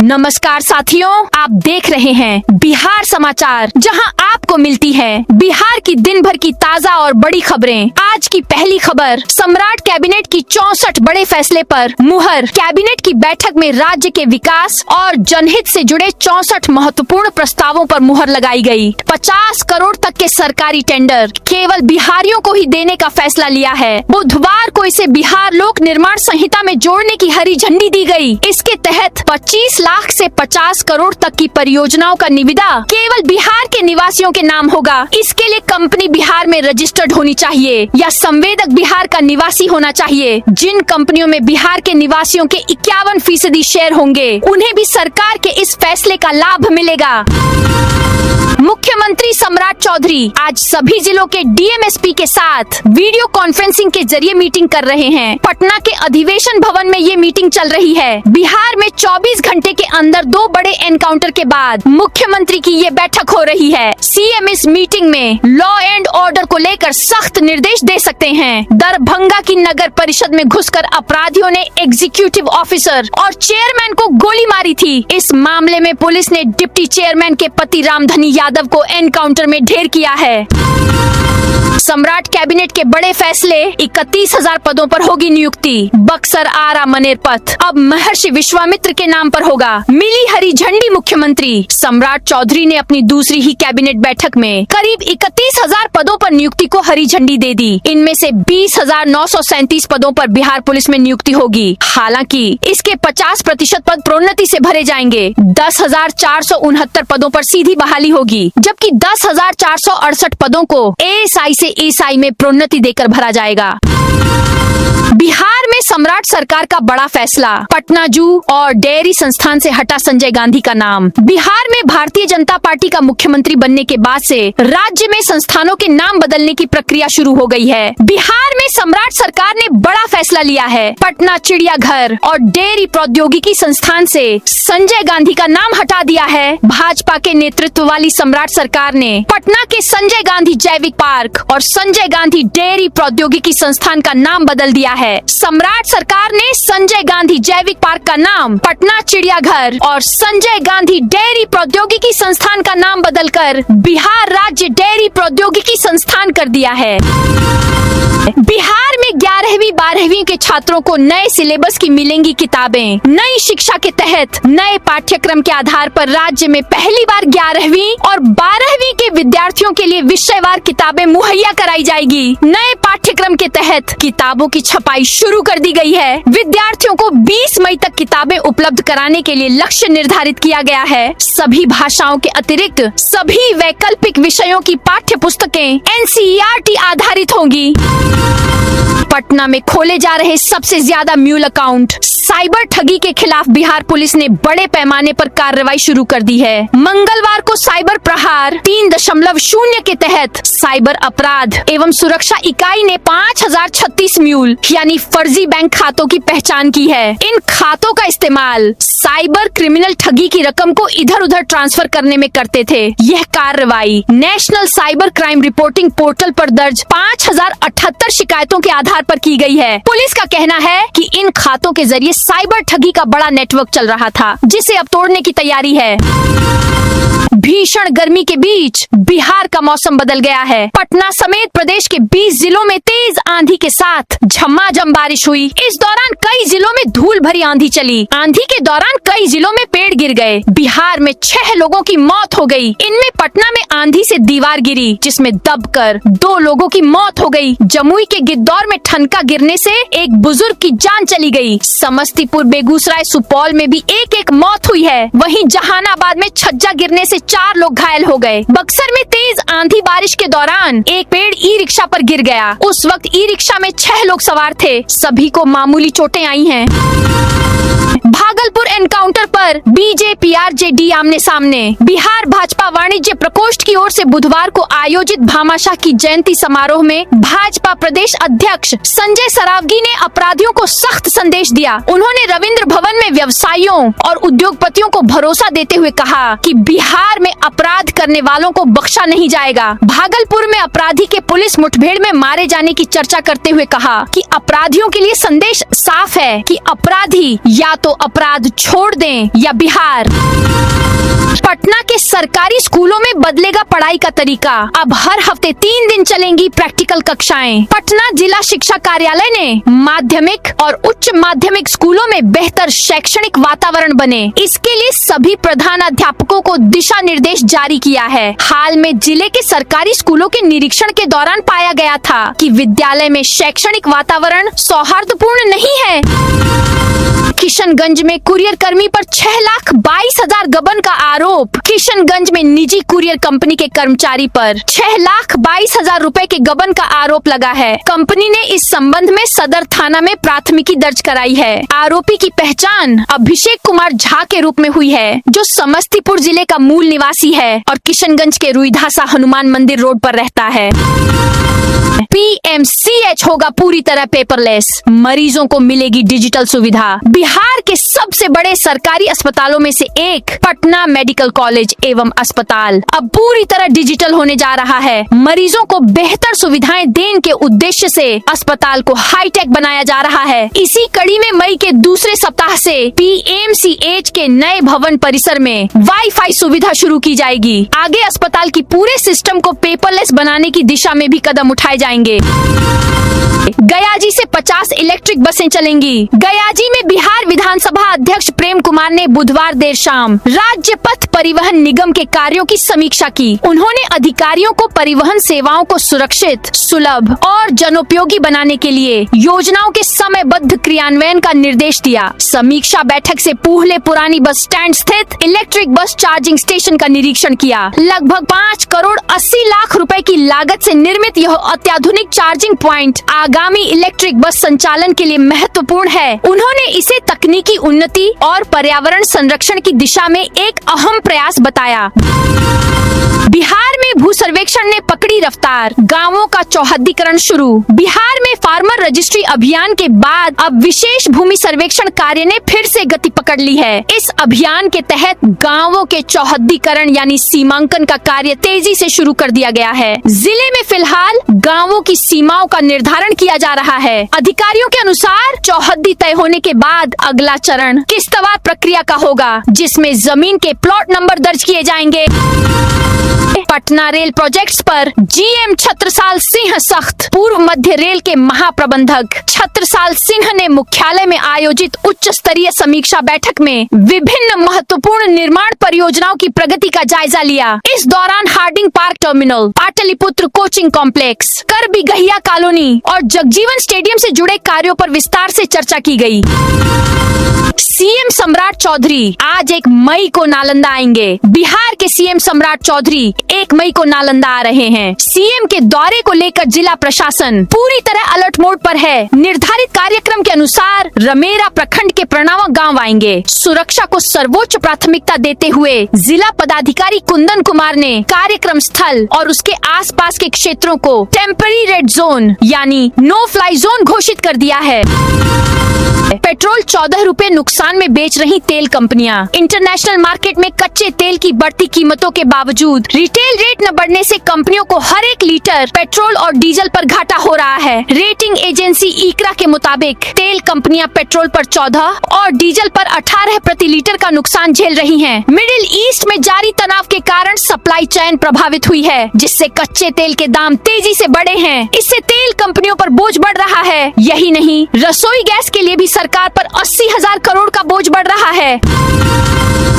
नमस्कार साथियों, आप देख रहे हैं बिहार समाचार, जहां आपको मिलती है बिहार की दिन भर की ताजा और बड़ी खबरें। आज की पहली खबर, सम्राट कैबिनेट की 64 बड़े फैसले पर मुहर। कैबिनेट की बैठक में राज्य के विकास और जनहित से जुड़े 64 महत्वपूर्ण प्रस्तावों पर मुहर लगाई गई। 50 करोड़ तक के सरकारी टेंडर केवल बिहारियों को ही देने का फैसला लिया है। बुधवार को इसे बिहार लोक निर्माण संहिता में जोड़ने की हरी झंडी दी गई। इसके तहत 25 लाख से 50 करोड़ तक की परियोजनाओं का निविदा केवल बिहार के निवासियों के नाम होगा। इसके लिए कंपनी बिहार में रजिस्टर्ड होनी चाहिए या संवेदक बिहार का निवासी होना चाहिए। जिन कंपनियों में बिहार के निवासियों के 51% शेयर होंगे, उन्हें भी सरकार के इस फैसले का लाभ मिलेगा। मुख्यमंत्री सम्राट चौधरी आज सभी जिलों के डीएमएसपी के साथ वीडियो कॉन्फ्रेंसिंग के जरिए मीटिंग कर रहे हैं। पटना के अधिवेशन भवन में ये मीटिंग चल रही है। बिहार में 24 घंटे के अंदर 2 बड़े एनकाउंटर के बाद मुख्यमंत्री की ये बैठक हो रही है। सीएम इस मीटिंग में लॉ एंड ऑर्डर को लेकर सख्त निर्देश दे सकते हैं। दरभंगा की नगर परिषद में घुसकर अपराधियों ने एग्जीक्यूटिव ऑफिसर और चेयरमैन को गोली मारी थी। इस मामले में पुलिस ने डिप्टी चेयरमैन के पति रामधनी यादव को एनकाउंटर में ढेर किया है। सम्राट कैबिनेट के बड़े फैसले, 31,000 पदों पर होगी नियुक्ति। बक्सर, आरा, मनेरपथ अब महर्षि विश्वामित्र के नाम पर होगा। मिली हरी झंडी मुख्यमंत्री सम्राट चौधरी ने अपनी दूसरी ही कैबिनेट बैठक में करीब 31,000 पदों पर नियुक्ति को हरी झंडी दे दी। इनमें से 20,937 पदों पर बिहार पुलिस में नियुक्ति होगी। हालांकि इसके 50% पद प्रोन्नति से भरे जाएंगे। 10,469 पदों पर सीधी बहाली होगी, जबकि 10,468 पदों को एएसआई से एएसआई में प्रोन्नति देकर भरा जाएगा। बिहार में सम्राट सरकार का बड़ा फैसला, पटना जू और डेयरी संस्थान से हटा संजय गांधी का नाम। बिहार में भारतीय जनता पार्टी का मुख्यमंत्री बनने के बाद से राज्य में संस्थानों के नाम बदलने की प्रक्रिया शुरू हो गई है। बिहार में सम्राट सरकार ने बड़ा फैसला लिया है। पटना चिड़ियाघर और डेयरी प्रौद्योगिकी संस्थान से संजय गांधी का नाम हटा दिया है। भाजपा के नेतृत्व वाली सम्राट सरकार ने पटना के संजय गांधी जैविक पार्क और संजय गांधी डेयरी प्रौद्योगिकी संस्थान का नाम बदल दिया है। सम्राट सरकार ने संजय गांधी जैविक पार्क का नाम पटना चिड़ियाघर और संजय गांधी डेयरी प्रौद्योगिकी संस्थान का नाम बदलकर बिहार राज्य डेयरी प्रौद्योगिकी संस्थान कर दिया है। बिहार में 11वीं 12वीं के छात्रों को नए सिलेबस की मिलेंगी किताबें। नई शिक्षा के तहत नए पाठ्यक्रम के आधार पर राज्य में पहली बार 11वीं और 12वीं के विद्यार्थियों के लिए विषयवार किताबें मुहैया कराई जाएगी। नए पाठ्यक्रम के तहत किताबों की छपाई शुरू कर दी गई है। विद्यार्थियों को 20 मई तक किताबें उपलब्ध कराने के लिए लक्ष्य निर्धारित किया गया है। सभी भाषाओं के अतिरिक्त सभी वैकल्पिक विषयों की पाठ्य पुस्तकें एनसीईआरटी आधारित होंगी। पटना में खोले जा रहे सबसे ज्यादा म्यूल अकाउंट। साइबर ठगी के खिलाफ बिहार पुलिस ने बड़े पैमाने पर कार्रवाई शुरू कर दी है। मंगलवार को साइबर प्रहार 3.0 के तहत साइबर अपराध एवं सुरक्षा इकाई ने 5,036 म्यूल यानी फर्जी बैंक खातों की पहचान की है। इन खातों का इस्तेमाल साइबर क्रिमिनल ठगी की रकम को इधर उधर ट्रांसफर करने में करते थे। यह कार्रवाई national cyber crime reporting portal पर दर्ज 5,078 शिकायतों के आधार पर की गई है। पुलिस का कहना है कि इन खातों के जरिए साइबर ठगी का बड़ा नेटवर्क चल रहा था, जिसे अब तोड़ने की तैयारी है। भीषण गर्मी के बीच बिहार का मौसम बदल गया है। पटना समेत प्रदेश के 20 जिलों में तेज आंधी के साथ झमाझम बारिश हुई। इस दौरान कई जिलों में धूल भरी आंधी चली। आंधी के दौरान कई जिलों में पेड़ गिर गए। बिहार में 6 लोगों की मौत हो गई। इनमें पटना में आंधी से दीवार गिरी, जिसमें दबकर 2 लोगों की मौत हो गई। जमुई के गिद्धौर में ठनका गिरने से एक बुजुर्ग की जान चली गई। समस्तीपुर, बेगूसराय, सुपौल में भी एक मौत हुई है। वहीं जहानाबाद में छज्जा गिरने से 4 लोग घायल हो गए। बक्सर में तेज आंधी बारिश के दौरान एक पेड़ ई रिक्शा पर गिर गया। उस वक्त ई रिक्शा में 6 लोग सवार थे। सभी को मामूली चोटें आई हैं। भागलपुर एनकाउंटर पर बीजेपी आरजेडी आमने सामने। बिहार भाजपा वाणिज्य प्रकोष्ठ की ओर से बुधवार को आयोजित भामाशाह की जयंती समारोह में भाजपा प्रदेश अध्यक्ष संजय सरावगी ने अपराधियों को सख्त संदेश दिया। उन्होंने रविंद्र भवन में व्यवसायियों और उद्योगपतियों को भरोसा देते हुए कहा कि बिहार में अपराध करने वालों को बख्शा नहीं जाएगा। भागलपुर में अपराधी के पुलिस मुठभेड़ में मारे जाने की चर्चा करते हुए कहा कि अपराधियों के लिए संदेश साफ है कि अपराधी या तो अपराध छोड़ दें या बिहार। पटना के सरकारी स्कूलों में बदलेगा पढ़ाई का तरीका। अब हर हफ्ते 3 दिन चलेंगी प्रैक्टिकल कक्षाएं। पटना जिला शिक्षा कार्यालय ने माध्यमिक और उच्च माध्यमिक स्कूलों में बेहतर शैक्षणिक वातावरण बने, इसके लिए सभी प्रधानाध्यापकों को दिशा निर्देश जारी किया है। हाल में जिले के सरकारी स्कूलों के निरीक्षण के दौरान पाया गया था कि विद्यालय में शैक्षणिक वातावरण सौहार्दपूर्ण नहीं है। किशनगंज में कुरियर कर्मी पर 6,22,000 गबन का आरोप। किशनगंज में निजी कुरियर कंपनी के कर्मचारी पर 6,22,000 रुपए के गबन का आरोप लगा है। कंपनी ने इस संबंध में सदर थाना में प्राथमिकी दर्ज कराई है। आरोपी की पहचान अभिषेक कुमार झा के रूप में हुई है, जो समस्तीपुर जिले का मूल निवासी है और किशनगंज के रुईधासा हनुमान मंदिर रोड पर रहता है। PMCH होगा पूरी तरह पेपरलेस, मरीजों को मिलेगी डिजिटल सुविधा। बिहार के सबसे बड़े सरकारी अस्पतालों में से एक पटना मेडिकल कॉलेज एवं अस्पताल अब पूरी तरह डिजिटल होने जा रहा है। मरीजों को बेहतर सुविधाएं देने के उद्देश्य से अस्पताल को हाईटेक बनाया जा रहा है। इसी कड़ी में मई के दूसरे सप्ताह से PMCH के नए भवन परिसर में वाईफाई सुविधा शुरू की जाएगी। आगे अस्पताल की पूरे सिस्टम को पेपरलेस बनाने की दिशा में भी कदम उठाए जाएंगे। गयाजी से 50 इलेक्ट्रिक बसें चलेंगी। गयाजी में बिहार विधानसभा अध्यक्ष प्रेम कुमार ने बुधवार देर शाम राज्य पथ परिवहन निगम के कार्यों की समीक्षा की। उन्होंने अधिकारियों को परिवहन सेवाओं को सुरक्षित, सुलभ और जनोपयोगी बनाने के लिए योजनाओं के समयबद्ध क्रियान्वयन का निर्देश दिया। समीक्षा बैठक से पूहले पुरानी बस स्टैंड स्थित इलेक्ट्रिक बस चार्जिंग स्टेशन का निरीक्षण किया। लगभग 5 करोड़ 80 लाख रुपए की लागत से निर्मित यह अत्याधुनिक चार्जिंग प्वाइंट आगामी इलेक्ट्रिक बस संचालन के लिए महत्वपूर्ण है। उन्होंने इसे तकनीकी उन्नति और पर्यावरण संरक्षण की दिशा में एक अहम प्रयास बताया। बिहार में भू सर्वेक्षण ने पकड़ी रफ्तार, गांवों का चौहद्दीकरण शुरू। बिहार में फार्मर रजिस्ट्री अभियान के बाद अब विशेष भूमि सर्वेक्षण कार्य ने फिर से गति पकड़ ली है। इस अभियान के तहत गांवों के चौहद्दीकरण यानी सीमांकन का कार्य तेजी से शुरू कर दिया गया है। जिले में फिलहाल गांवों की सीमाओं का निर्धारण किया जा रहा है। अधिकारियों के अनुसार चौहद्दी तय होने के बाद अगला चरण किस्तवार प्रक्रिया का होगा, जिसमें जमीन के प्लॉट नंबर दर्ज किए जाएंगे। पटना रेल प्रोजेक्ट्स पर GM छत्रसाल सिंह सख्त। पूर्व मध्य रेल के महाप्रबंधक छत्रसाल सिंह ने मुख्यालय में आयोजित उच्च स्तरीय समीक्षा बैठक में विभिन्न महत्वपूर्ण निर्माण परियोजनाओं की प्रगति का जायजा लिया। इस दौरान Harding park terminal, Pataliputra coaching complex, Karbigahiya colony और जगजीवन स्टेडियम से जुड़े कार्यों पर विस्तार से चर्चा की गई। CM सम्राट चौधरी आज 1 मई को नालंदा आएंगे। बिहार के CM सम्राट चौधरी 1 मई को नालंदा आ रहे हैं। CM के दौरे को लेकर जिला प्रशासन पूरी तरह अलर्ट मोड पर है। निर्धारित कार्यक्रम के अनुसार रमेरा प्रखंड के प्रणवा गांव आएंगे। सुरक्षा को सर्वोच्च प्राथमिकता देते हुए जिला पदाधिकारी कुंदन कुमार ने कार्यक्रम स्थल और उसके आसपास के क्षेत्रों को टेम्पररी रेड जोन यानी नो फ्लाई जोन घोषित कर दिया है। पेट्रोल 14 रुपए नुकसान में बेच रही तेल कंपनियां। इंटरनेशनल मार्केट में कच्चे तेल की बढ़ती कीमतों के बावजूद रिटेल रेट न बढ़ने से कंपनियों को हर 1 लीटर पेट्रोल और डीजल पर घाटा हो रहा है। रेटिंग एजेंसी ICRA के मुताबिक तेल कंपनियां पेट्रोल पर 14 और डीजल पर 18 प्रति लीटर का नुकसान झेल रही हैं। मिडिल ईस्ट में जारी तनाव के कारण सप्लाई चेन प्रभावित हुई है, जिससे कच्चे तेल के दाम तेजी से बढ़े हैं। इससे तेल कंपनियों पर बोझ बढ़ रहा है। यही नहीं, रसोई गैस के लिए भी सरकार पर 80,000 करोड़ का बोझ बढ़ रहा है।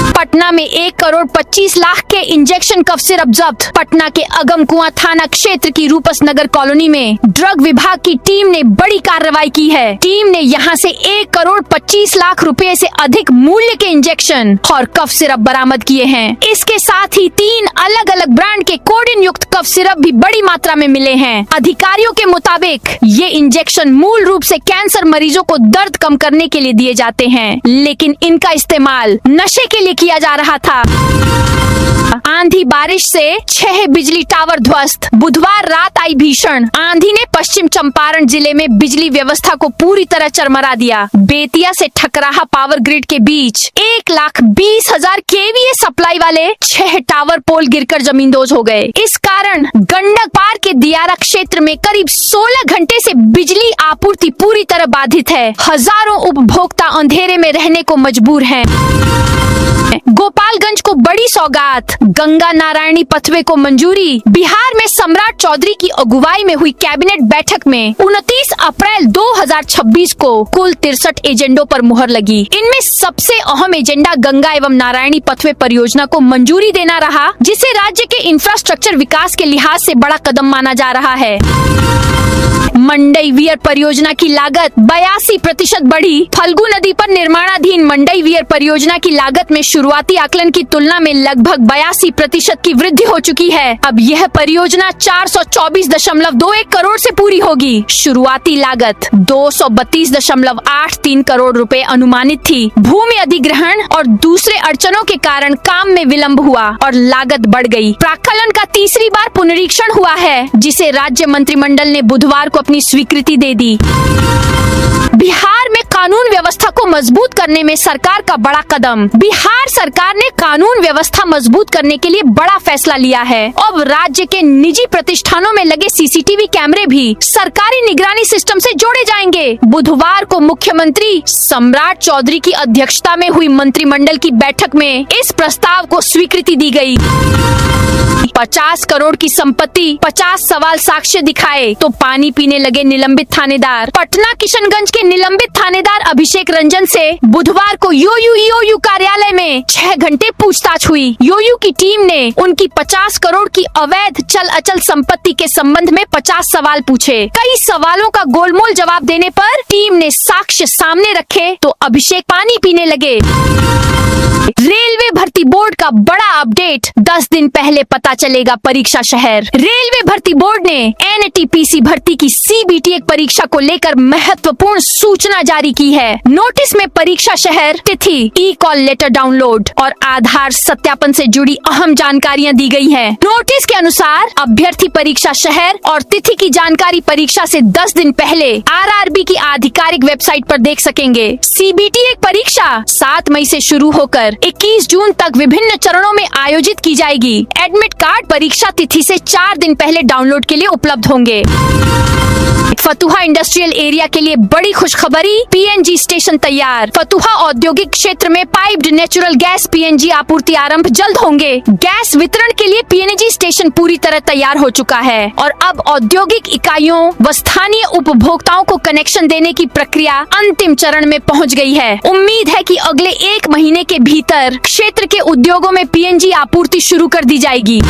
पटना में 1 करोड़ 25 लाख के इंजेक्शन कफ सिरप जब्त। पटना के अगमकुआं थाना क्षेत्र की रूपस नगर कॉलोनी में ड्रग विभाग की टीम ने बड़ी कार्रवाई की है। टीम ने यहां से 1 करोड़ 25 लाख रुपए से अधिक मूल्य के इंजेक्शन और कफ सिरप बरामद किए हैं। इसके साथ ही 3 अलग अलग ब्रांड के कोडिन युक्त कफ सिरप भी बड़ी मात्रा में मिले हैं। अधिकारियों के मुताबिक ये इंजेक्शन मूल रूप से कैंसर मरीजों को दर्द कम करने के लिए दिए जाते हैं, लेकिन इनका इस्तेमाल नशे के लिए किया जा रहा था। आंधी बारिश से 6 बिजली टावर ध्वस्त। बुधवार रात आई भीषण आंधी ने पश्चिम चंपारण जिले में बिजली व्यवस्था को पूरी तरह चरमरा दिया। बेतिया से ठकराहा पावर ग्रिड के बीच 1,20,000 केवीए सप्लाई वाले 6 टावर पोल गिरकर जमींदोज हो गए। इस कारण गंडक पार के दियारा क्षेत्र में करीब 16 घंटे से बिजली आपूर्ति पूरी तरह बाधित है। हजारों उपभोक्ता अंधेरे में रहने को मजबूर हैं। गोपालगंज को बड़ी सौगात, गंगा नारायणी पथवे को मंजूरी। बिहार में सम्राट चौधरी की अगुवाई में हुई कैबिनेट बैठक में 29 अप्रैल 2026 को कुल 63 एजेंडों पर मुहर लगी। इनमें सबसे अहम एजेंडा गंगा एवं नारायणी पथवे परियोजना को मंजूरी देना रहा, जिसे राज्य के इंफ्रास्ट्रक्चर विकास के लिहाज से बड़ा कदम माना जा रहा है। मंडईवीर परियोजना की लागत 82% बढ़ी। फल्गु नदी पर निर्माणाधीन मंडईवीर परियोजना की लागत में शुरुआती आकलन की तुलना में लगभग 82% की वृद्धि हो चुकी है। अब यह परियोजना 424.21 करोड़ से पूरी होगी। शुरुआती लागत 232.83 करोड़ रुपए अनुमानित थी। भूमि अधिग्रहण और दूसरे अड़चनों के कारण काम में विलम्ब हुआ और लागत बढ़ गई। प्राक्कलन का तीसरी बार पुनरीक्षण हुआ है, जिसे राज्य मंत्रिमंडल ने बुधवार को अपनी स्वीकृति दे दी। बिहार में कानून व्यवस्था को मजबूत करने में सरकार का बड़ा कदम। बिहार सरकार ने कानून व्यवस्था मजबूत करने के लिए बड़ा फैसला लिया है। अब राज्य के निजी प्रतिष्ठानों में लगे सीसीटीवी कैमरे भी सरकारी निगरानी सिस्टम से जोड़े जाएंगे। बुधवार को मुख्यमंत्री सम्राट चौधरी की अध्यक्षता में हुई मंत्रिमंडल की बैठक में इस प्रस्ताव को स्वीकृति दी गई। 50 करोड़ की संपत्ति, 50 सवाल साक्ष्य दिखाए तो पानी पीने लगे निलंबित थानेदार। पटना किशनगंज के निलंबित थानेदार अभिषेक रंजन से बुधवार को ईओयू कार्यालय में 6 घंटे पूछताछ हुई। ईओयू की टीम ने उनकी 50 करोड़ की अवैध चल अचल संपत्ति के संबंध में 50 सवाल पूछे। कई सवालों का गोलमोल जवाब देने पर टीम ने साक्ष्य सामने रखे तो अभिषेक पानी पीने लगे। रेलवे भर्ती बोर्ड का बड़ा अपडेट, 10 दिन पहले पता चलेगा परीक्षा शहर। रेलवे भर्ती बोर्ड ने एनटीपीसी भर्ती की सीबीटी परीक्षा को लेकर महत्वपूर्ण सूचना जारी की है। नोटिस में परीक्षा शहर, तिथि, ई कॉल लेटर डाउनलोड और आधार सत्यापन से जुड़ी अहम जानकारियां दी गई हैं। नोटिस के अनुसार अभ्यर्थी परीक्षा शहर और तिथि की जानकारी परीक्षा से 10 दिन पहले आरआरबी की आधिकारिक वेबसाइट पर देख सकेंगे। सीबीटी परीक्षा 7 मई से शुरू होकर 21 जून तक विभिन्न चरणों में आयोजित की जाएगी। एडमिट कार्ड परीक्षा तिथि से 4 दिन पहले डाउनलोड के लिए उपलब्ध होंगे। फतुहा इंडस्ट्रियल एरिया के लिए बड़ी खुशखबरी, पीएनजी स्टेशन तैयार। फतुहा औद्योगिक क्षेत्र में पाइप्ड नेचुरल गैस पीएनजी आपूर्ति आरंभ जल्द होंगे। गैस वितरण के लिए पीएनजी स्टेशन पूरी तरह तैयार हो चुका है और अब औद्योगिक इकाइयों व स्थानीय उपभोक्ताओं को कनेक्शन देने की प्रक्रिया अंतिम चरण में पहुंच गई है। उम्मीद है कि अगले 1 महीने के भीतर क्षेत्र के उद्योगों में पीएनजी आपूर्ति शुरू कर दी जाएगी।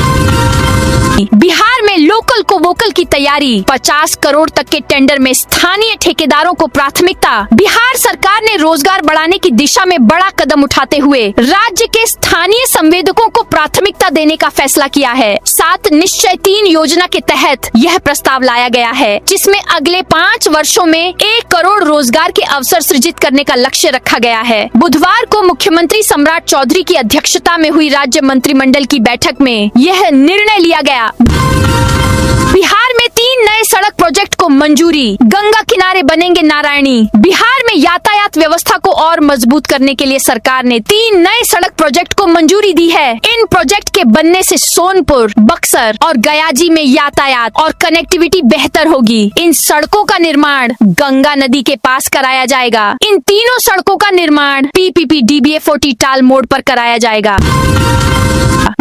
बिहार में लोकल को वोकल की तैयारी, 50 करोड़ तक के टेंडर में स्थानीय ठेकेदारों को प्राथमिकता। बिहार सरकार ने रोजगार बढ़ाने की दिशा में बड़ा कदम उठाते हुए राज्य के स्थानीय संवेदकों को प्राथमिकता देने का फैसला किया है। 7 निश्चय 3 योजना के तहत यह प्रस्ताव लाया गया है, जिसमें अगले 5 वर्षों में 1 करोड़ रोजगार के अवसर सृजित करने का लक्ष्य रखा गया है। बुधवार को मुख्यमंत्री सम्राट चौधरी की अध्यक्षता में हुई राज्य मंत्रिमंडल की बैठक में यह निर्णय लिया गया। बिहार में 3 नए सड़क प्रोजेक्ट को मंजूरी, गंगा किनारे बनेंगे नारायणी। बिहार में यातायात व्यवस्था को और मजबूत करने के लिए सरकार ने 3 नए सड़क प्रोजेक्ट को मंजूरी दी है। इन प्रोजेक्ट के बनने से सोनपुर, बक्सर और गयाजी में यातायात और कनेक्टिविटी बेहतर होगी। इन सड़कों का निर्माण गंगा नदी के पास कराया जाएगा। इन तीनों सड़कों का निर्माण पीपीपी डीबीए 40 टाल मोड़ पर कराया जाएगा।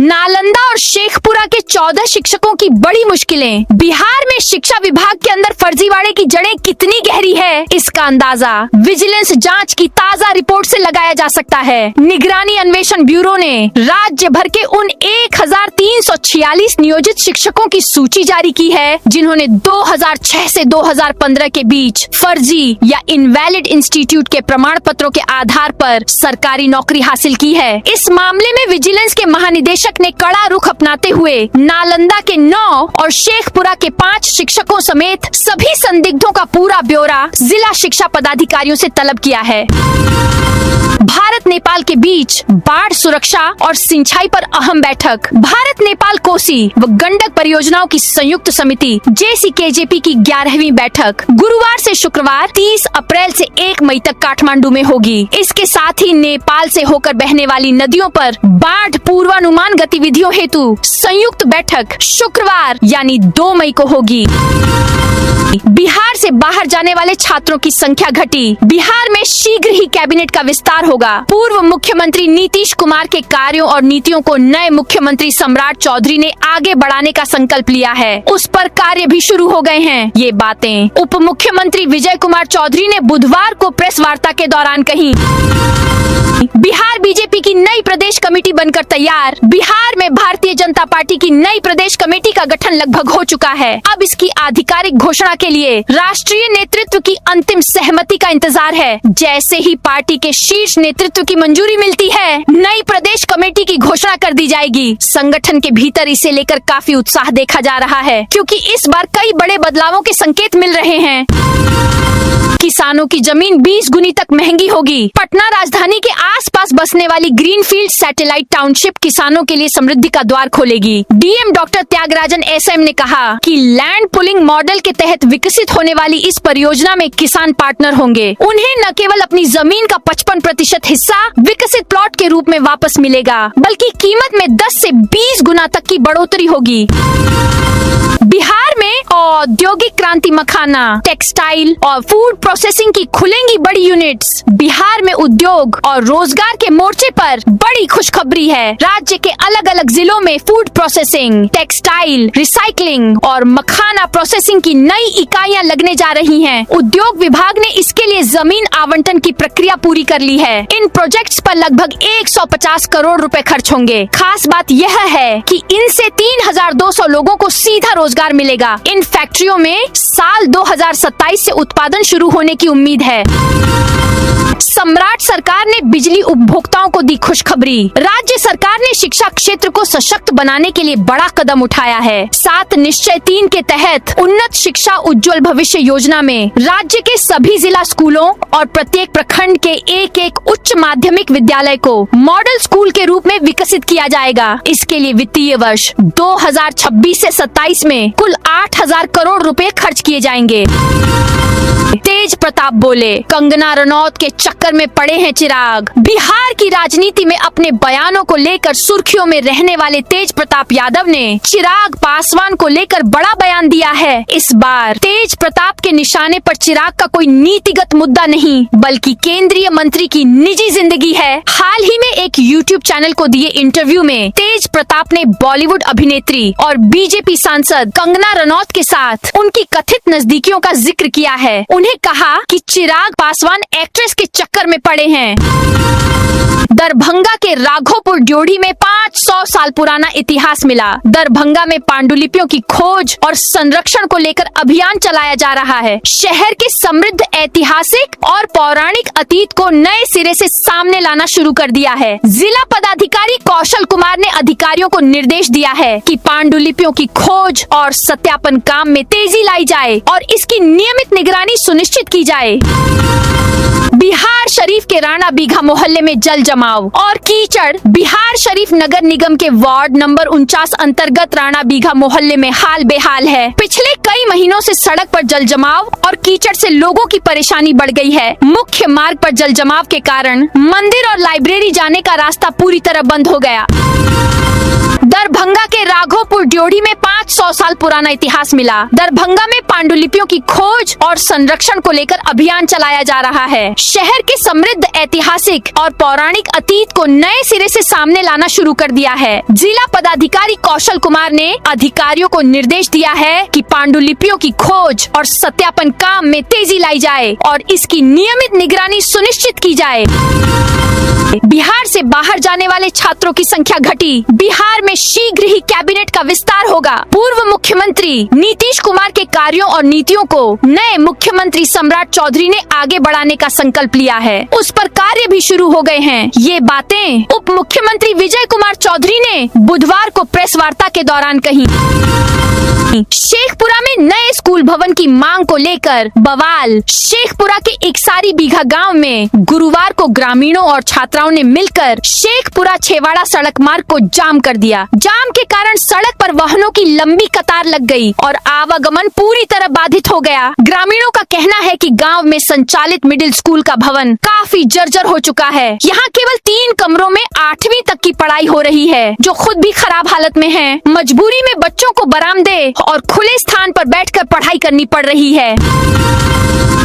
नालंदा और शेखपुरा के 14 शिक्षकों की बड़ी मुश्किलें। बिहार में शिक्षा विभाग के अंदर फर्जीवाड़े की जड़ें कितनी गहरी है, इसका अंदाजा विजिलेंस जांच की ताजा रिपोर्ट से लगाया जा सकता है। निगरानी अन्वेषण ब्यूरो ने राज्य भर के उन 1346 नियोजित शिक्षकों की सूची जारी की है, जिन्होंने 2006 से 2015 के बीच फर्जी या इनवैलिड इंस्टीट्यूट के प्रमाण पत्रों के आधार पर सरकारी नौकरी हासिल की है। इस मामले में विजिलेंस के महानिदेशक निदेशक ने कड़ा रुख अपनाते हुए नालंदा के 9 और शेखपुरा के 5 शिक्षकों समेत सभी संदिग्धों का पूरा ब्यौरा जिला शिक्षा पदाधिकारियों से तलब किया है। भारत नेपाल के बीच बाढ़ सुरक्षा और सिंचाई पर अहम बैठक। भारत नेपाल कोसी व गंडक परियोजनाओं की संयुक्त समिति JCKJP की 11वीं बैठक गुरुवार से शुक्रवार 30 अप्रैल से 1 मई तक काठमांडू में होगी। इसके साथ ही नेपाल से होकर बहने वाली नदियों पर बाढ़ पूर्वानुमान गतिविधियों हेतु संयुक्त बैठक शुक्रवार यानी 2 मई को होगी। बिहार से बाहर जाने वाले छात्रों की संख्या घटी। बिहार में शीघ्र ही कैबिनेट का विस्तार होगा। पूर्व मुख्यमंत्री नीतीश कुमार के कार्यों और नीतियों को नए मुख्यमंत्री सम्राट चौधरी ने आगे बढ़ाने का संकल्प लिया है। उस पर कार्य भी शुरू हो गए हैं। ये बातें उप मुख्यमंत्री विजय कुमार चौधरी ने बुधवार को प्रेस वार्ता के दौरान कही। बिहार बीजेपी की नई प्रदेश कमेटी बनकर तैयार। बिहार में भारतीय जनता पार्टी की नई प्रदेश कमेटी का गठन लगभग हो चुका है। अब इसकी आधिकारिक घोषणा के लिए राष्ट्रीय नेतृत्व की अंतिम सहमति का इंतजार है। जैसे ही पार्टी के शीर्ष नेतृत्व की मंजूरी मिलती है, नई प्रदेश कमेटी की घोषणा कर दी जाएगी। संगठन के भीतर इसे लेकर काफी उत्साह देखा जा रहा है, क्योंकि इस बार कई बड़े बदलावों के संकेत मिल रहे हैं। किसानों की जमीन 20 गुनी तक महंगी होगी। पटना राजधानी के आसपास बसने वाली ग्रीनफील्ड सैटेलाइट टाउनशिप किसानों के लिए समृद्धि का द्वार खोलेगी। डीएम डॉक्टर त्यागराजन SM ने कहा कि लैंड पुलिंग मॉडल के तहत विकसित होने वाली इस परियोजना में किसान पार्टनर होंगे। उन्हें न केवल अपनी जमीन का 55% हिस्सा विकसित प्लॉट के रूप में वापस मिलेगा, बल्कि कीमत में 10 से 20 गुना तक की बढ़ोतरी होगी। बिहार में औद्योगिक क्रांति मखाना, टेक्सटाइल और फूड प्रोसेसिंग की खुलेंगी बड़ी यूनिट्स। बिहार में उद्योग और रोजगार के मोर्चे पर बड़ी खुशखबरी है। राज्य के अलग अलग जिलों में फूड प्रोसेसिंग, टेक्सटाइल, रिसाइकलिंग और मखाना प्रोसेसिंग की नई इकाइयां लगने जा रही हैं। उद्योग विभाग ने इसके लिए जमीन आवंटन की प्रक्रिया पूरी कर ली है। इन प्रोजेक्ट्स पर लगभग 150 करोड़ रुपए खर्च होंगे। खास बात यह है कि इनसे 3200 लोगों को सीधा रोजगार मिलेगा। इन फैक्ट्रियों में साल 2027 से उत्पादन शुरू होने की उम्मीद है। सम्राट सरकार ने बिजली उपभोक्ताओं को दी खुशखबरी। राज्य सरकार ने शिक्षा क्षेत्र को सशक्त बनाने के लिए बड़ा कदम उठाया है। 7 निश्चय 3 के तहत उन्नत शिक्षा उज्जवल भविष्य योजना में राज्य के सभी जिला स्कूलों और प्रत्येक प्रखंड के एक उच्च माध्यमिक विद्यालय को मॉडल स्कूल के रूप में विकसित किया जाएगा। इसके लिए वित्तीय वर्ष 2026 से 27 में कुल 8000 करोड़ रुपए खर्च किए जाएंगे। तेज प्रताप बोले, कंगना रनौत के चक्कर में पड़े हैं चिराग। बिहार की राजनीति में अपने बयानों को लेकर सुर्खियों में रहने वाले तेज प्रताप यादव ने चिराग पासवान को लेकर बड़ा बयान दिया है। इस बार तेज प्रताप के निशाने पर चिराग का कोई नीतिगत मुद्दा नहीं, बल्कि केंद्रीय मंत्री की निजी जिंदगी है। हाल ही में एक YouTube चैनल को दिए इंटरव्यू में तेज प्रताप ने बॉलीवुड अभिनेत्री और बीजेपी सांसद कंगना रनौत के साथ उनकी कथित नजदीकियों का जिक्र किया है। उन्हें कहा कि चिराग पासवान एक्ट्रेस के चक्कर में पड़े हैं। दरभंगा के राघोपुर ड्योढ़ी में 500 साल पुराना इतिहास मिला। दरभंगा में पांडुलिपियों की खोज और संरक्षण को लेकर अभियान चलाया जा रहा है। शहर के समृद्ध ऐतिहासिक और पौराणिक अतीत को नए सिरे से सामने लाना शुरू कर दिया है। जिला पदाधिकारी कौशल कुमार ने अधिकारियों को निर्देश दिया है कि पांडुलिपियों की खोज और सत्यापन काम में तेजी लाई जाए और इसकी नियमित निगरानी सुनिश्चित की जाए। बिहार शरीफ के राणा बीघा मोहल्ले में जल जमाव और कीचड़। बिहार शरीफ नगर निगम के वार्ड नंबर 49 अंतर्गत राणा बीघा मोहल्ले में हाल बेहाल है। पिछले कई महीनों से सड़क पर जल जमाव और कीचड़ से लोगों की परेशानी बढ़ गई है। मुख्य मार्ग पर जल जमाव के कारण मंदिर और लाइब्रेरी जाने का रास्ता पूरी तरह बंद हो गया। दरभंगा के राघोपुर ड्योढ़ी में 500 साल पुराना इतिहास मिला। दरभंगा में पांडुलिपियों की खोज और संरक्षण को लेकर अभियान चलाया जा रहा है। शहर के समृद्ध ऐतिहासिक और पौराणिक अतीत को नए सिरे से सामने लाना शुरू कर दिया है। जिला पदाधिकारी कौशल कुमार ने अधिकारियों को निर्देश दिया है कि पांडुलिपियों की खोज और सत्यापन काम में तेजी लाई जाए और इसकी नियमित निगरानी सुनिश्चित की जाए। बिहार से बाहर जाने वाले छात्रों की संख्या घटी। बिहार में शीघ्र ही कैबिनेट का विस्तार होगा। पूर्व मुख्यमंत्री नीतीश कुमार के कार्यों और नीतियों को नए मुख्यमंत्री सम्राट चौधरी ने आगे बढ़ाने का संकल्प लिया है। उस पर कार्य भी शुरू हो गए हैं। ये बातें उप मुख्यमंत्री विजय कुमार चौधरी ने बुधवार को प्रेस वार्ता के दौरान कही। शेखपुरा में नए स्कूल भवन की मांग को लेकर बवाल। शेखपुरा के एकसारी बीघा गांव में गुरुवार को ग्रामीणों और छात्राओं ने मिलकर शेखपुरा छेवाड़ा सड़क मार्ग को जाम कर दिया। जाम के कारण सड़क पर वाहनों की लंबी कतार लग गई और आवागमन पूरी तरह बाधित हो गया। ग्रामीणों का कहना है कि गांव में संचालित मिडिल स्कूल का भवन काफी जर्जर हो चुका है। यहाँ केवल 3 कमरों में 8वीं तक की पढ़ाई हो रही है, जो खुद भी खराब हालत में है। मजबूरी में बच्चों को बरामदे और खुले स्थान पर बैठकर पढ़ाई करनी पड़ रही है।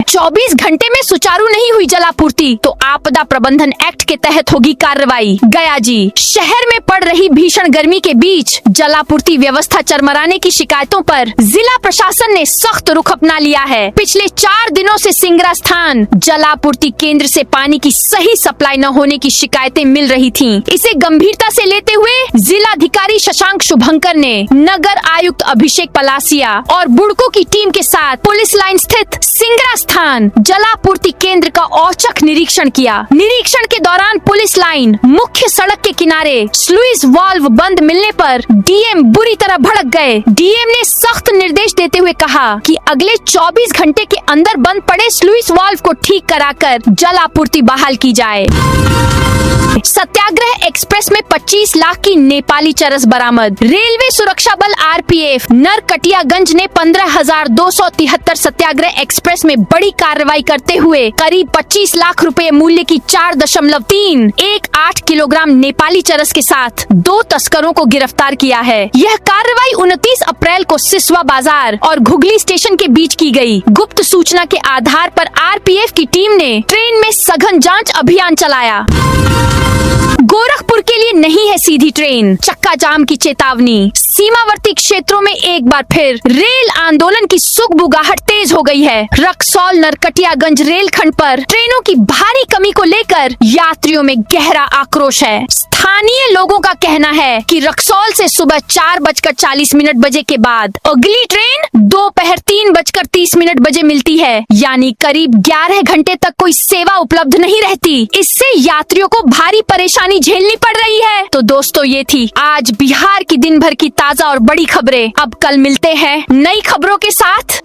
24 घंटे में सुचारू नहीं हुई जलापूर्ति तो आपदा प्रबंधन एक्ट के तहत होगी कार्रवाई। गया जी शहर में पड़ रही भीषण गर्मी के बीच जलापूर्ति व्यवस्था चरमराने की शिकायतों पर जिला प्रशासन ने सख्त रुख अपना लिया है। पिछले 4 दिनों से सिंगरा स्थान जलापूर्ति केंद्र से पानी की सही सप्लाई न होने की शिकायतें मिल रही थीं। इसे गंभीरता से लेते हुए जिलाधिकारी शशांक शुभंकर ने नगर आयुक्त अभिषेक पलासिया और बुड़को की टीम के साथ पुलिस लाइन स्थित सिंगरा स्थान जलापूर्ति केंद्र का औचक निरीक्षण किया। निरीक्षण के दौरान पुलिस लाइन मुख्य सड़क के किनारे स्लुइस वाल्व बंद मिलने पर डीएम बुरी तरह भड़क गए। डीएम ने सख्त निर्देश देते हुए कहा कि अगले 24 घंटे के अंदर बंद पड़े स्लुइस वाल्व को ठीक कराकर जलापूर्ति बहाल की जाए। सत्याग्रह एक्सप्रेस में 25 लाख की नेपाली चरस बरामद। रेलवे सुरक्षा बल आरपीएफ नरकटियागंज ने 15,273 सत्याग्रह एक्सप्रेस में बड़ी कार्रवाई करते हुए करीब 25 लाख रुपए मूल्य की 4.318 किलोग्राम नेपाली चरस के साथ 2 तस्करों को गिरफ्तार किया है। यह कार्रवाई 29 अप्रैल को सिसवा बाजार और घुगली स्टेशन के बीच की गई। गुप्त सूचना के आधार पर आरपीएफ की टीम ने ट्रेन में सघन जांच अभियान चलाया। गोरखपुर के लिए नहीं है सीधी ट्रेन, चक्का जाम की चेतावनी। सीमावर्ती क्षेत्रों में एक बार फिर रेल आंदोलन की सुगबुगाहट तेज हो गई है। रक्सौल नरकटियागंज रेलखंड पर ट्रेनों की भारी कमी को लेकर यात्रियों में गहरा आक्रोश है। स्थानीय लोगों का कहना है कि रक्सौल से सुबह 4:40 बजे के बाद अगली ट्रेन दोपहर 3:30 बजे मिलती है, यानी करीब 11 घंटे तक कोई सेवा उपलब्ध नहीं रहती। इससे यात्रियों को भारी परेशानी झेलनी पड़ रही है। तो दोस्तों, ये थी आज बिहार की दिन भर की ताजा और बड़ी खबरें। अब कल मिलते हैं नई खबरों के साथ।